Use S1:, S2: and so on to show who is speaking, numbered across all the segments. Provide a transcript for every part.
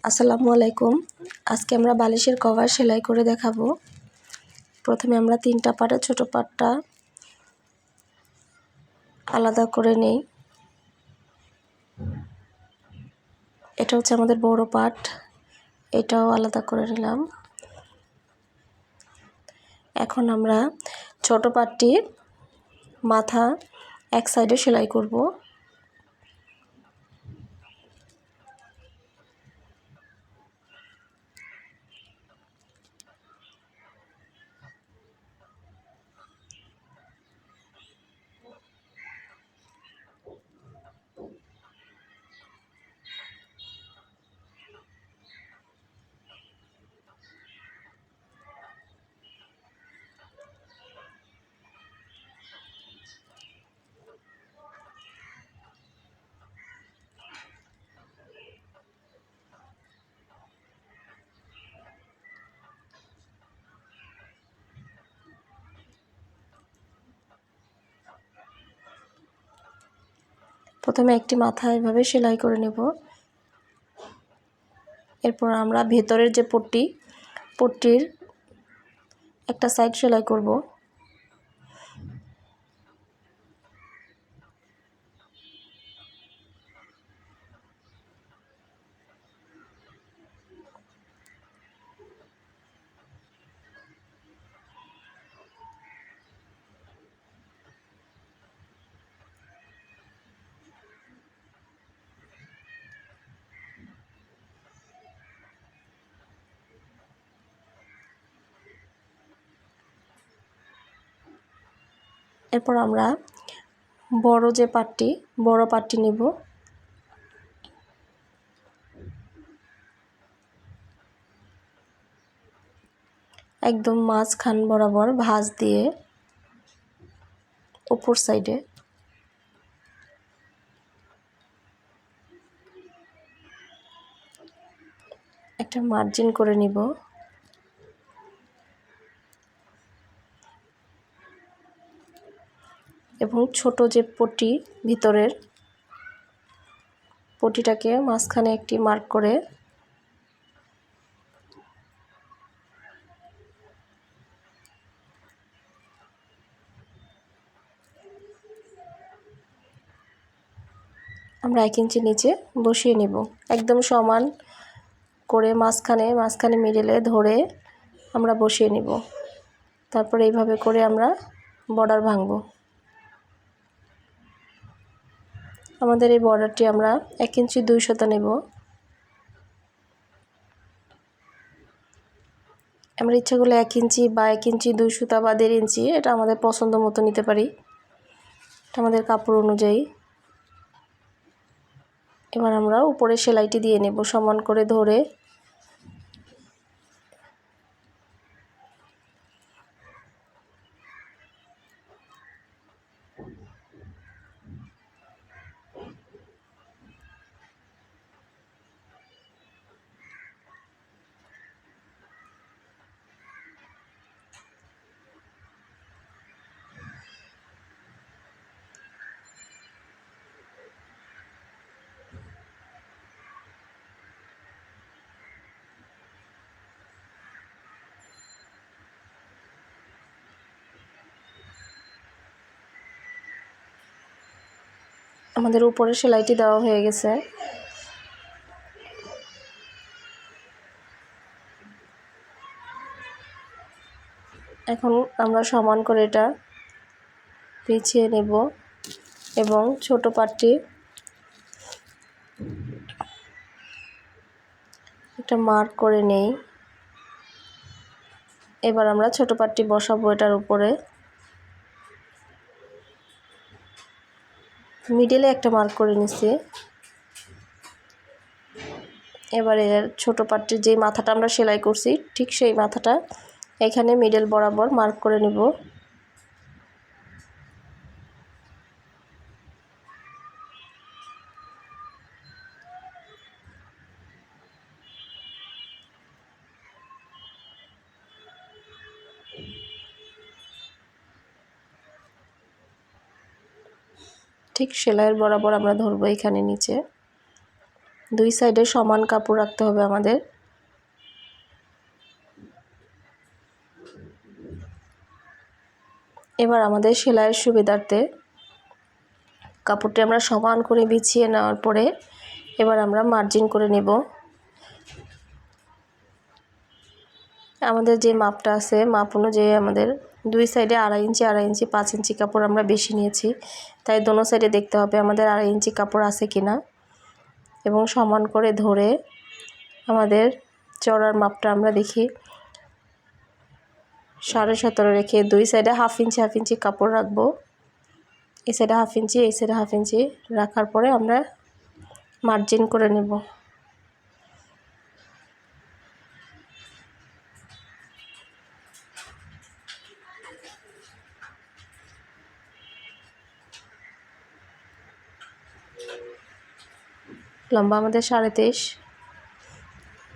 S1: আসসালামু আলাইকুম। আজকে আমরা বালিশের কভার সেলাই করে দেখাবো। প্রথমে আমরা 3টা পার্টের ছোট পার্টটা আলাদা করে নেই। এটা হচ্ছে আমাদের বড় পার্ট, এটাও আলাদা করে নিলাম। এখন আমরা ছোট পার্টটির মাথা এক সাইডে সেলাই করব। প্রথমে একটি মাথা এভাবে সেলাই করে নেব। এরপর আমরা ভেতরের যে পট্টির একটা সাইড সেলাই করব। এরপর আমরা বড় পার্টটি নেব। একদম মাঝখান বরাবর ভাঁজ দিয়ে উপর সাইডে একটা মার্জিন করে নিব। এবং ছোট যে ভিতরের পটিটাকে মাঝখানে একটি মার্ক করে আমরা 1 ইঞ্চি নিচে বসিয়ে নেব। একদম সমান করে মাঝখানে মিডলে ধরে আমরা বসিয়ে নেব। তারপর এইভাবে করে আমরা বর্ডার ভাঙব। আমাদের এই বর্ডারটি আমরা 1 ইঞ্চি 2 সুতা নেব। আমরা ইচ্ছা করলে 1 ইঞ্চি বা 1 ইঞ্চি 2 সুতা বা 1.5 ইঞ্চি, এটা আমাদের পছন্দ মতো নিতে পারি, এটা আমাদের কাপড় অনুযায়ী। এবার আমরা উপরে সেলাইটি দিয়ে নেব সমান করে ধরে। আমাদের উপরে সেলাইটি দেওয়া হয়ে গেছে। এখন আমরা সমান করে এটা পিছিয়ে নেব এবং ছোট পার্টটি একটা মার্ক করে নেই। এবার আমরা ছোট পার্টটি বসাবো এটার উপরে। মিডলে একটা মার্ক করে নিছি। এবারে ছোট পার্টটির যে মাথাটা আমরা সেলাই করছি ঠিক সেই মাথাটা এখানে মিডল বরাবর মার্ক করে নেব। ঠিক সেলাইয়ের বরাবর আমরা ধরবো এখানে নিচে, দুই সাইডে সমান কাপড় রাখতে হবে আমাদের। এবার আমাদের সেলাইয়ের সুবিধার্থে কাপড়টি আমরা সমান করে বিছিয়ে নেওয়ার পরে এবার আমরা মার্জিন করে নেব। আমাদের যে মাপটা আছে মাপ অনুযায়ী আমাদের দুই সাইডে 2.5 ইঞ্চি 5 ইঞ্চি কাপড় আমরা বেশি নিয়েছি, তাই দোনো সাইডে দেখতে হবে আমাদের 2.5 ইঞ্চি কাপড় আছে কিনা এবং সমান করে ধরে আমাদের চওড়ার মাপটা আমরা দেখি 17.5 রেখে দুই সাইডে হাফ ইঞ্চি কাপড় রাখবো। এই সাইডে হাফ ইঞ্চি, এই সাইডে হাফ ইঞ্চি রাখার পরে আমরা মার্জিন করে নেব। লম্বা আমাদের 23.5,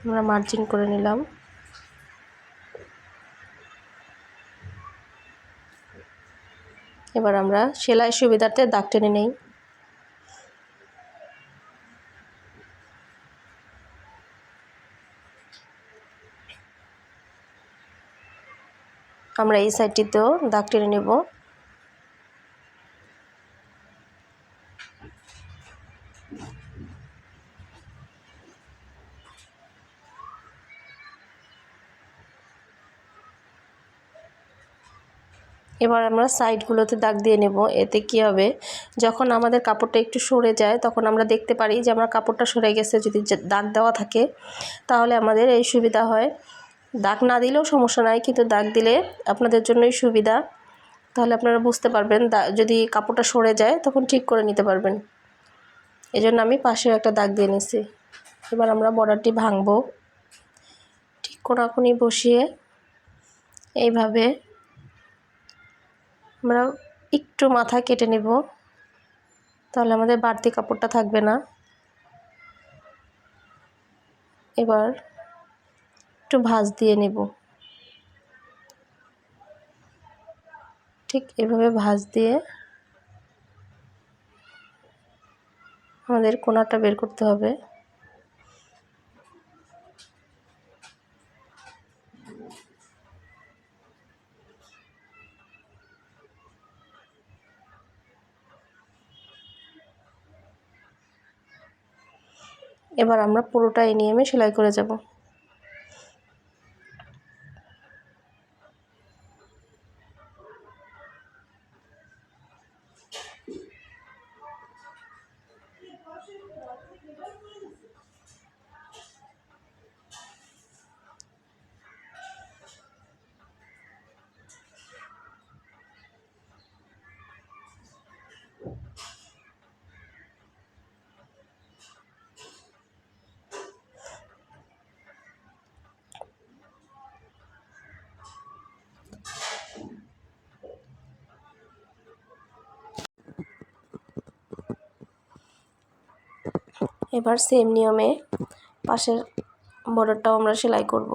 S1: আমরা মার্জিন করে নিলাম। এবার আমরা সেলাই সুবিধার্থে দাগ টেনে নেই। আমরা এই সাইডটিতেও দাগ টেনে নেব। এবার আমরা সাইডগুলোতে দাগ দিয়ে নেব। এতে কি হবে, যখন আমাদের কাপড়টা একটু সরে যায় তখন আমরা দেখতে পারি যে আমার কাপড়টা সরে গেছে। যদি দাগ দেওয়া থাকে তাহলে আমাদের এই সুবিধা হয়। দাগ না দিলেও সমস্যা নাই, কিন্তু দাগ দিলে আপনাদের জন্যই সুবিধা। তাহলে আপনারা বুঝতে পারবেন যদি কাপড়টা সরে যায় তখন ঠিক করে নিতে পারবেন। এজন্য আমি পাশেও একটা দাগ দিয়ে নিছি। এবার আমরা বর্ডারটি ভাঙবো। ঠিক কোণাকুনি বসিয়ে এইভাবে আমরা একটু মাথা কেটে নেব, তাহলে আমাদের বাড়তি কাপড়টা থাকবে না। এবার একটু ভাঁজ দিয়ে নেব। ঠিক এভাবে ভাঁজ দিয়ে আমাদের কোণাটা বের করতে হবে। এবার আমরা পুরোটা এই নিয়মে সেলাই করে যাব। এবার সেম নিয়মে পাশের বর্ডারটাও আমরা সেলাই করব।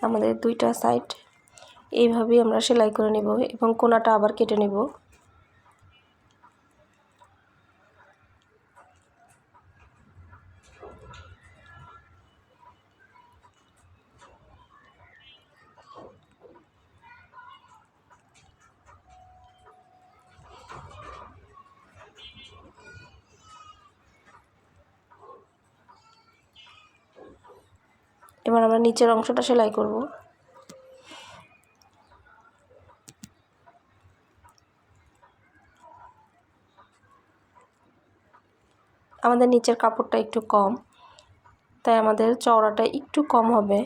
S1: আমাদের দুইটা সাইড এইভাবেই আমরা সেলাই করে নেব এবং কোণাটা আবার কেটে নেব। এবার আমরা নিচের অংশটা সেলাই করব। আমাদের নিচের কাপড়টা একটু কম, তাই আমাদের চওড়াটা একটু কম হবে।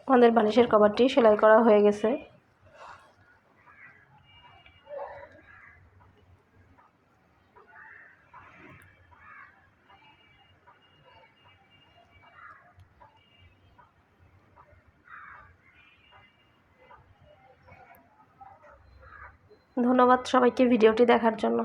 S1: আমাদের বালিশের কভারটি সেলাই করা হয়ে গেছে। ধন্যবাদ সবাইকে ভিডিওটি দেখার জন্য।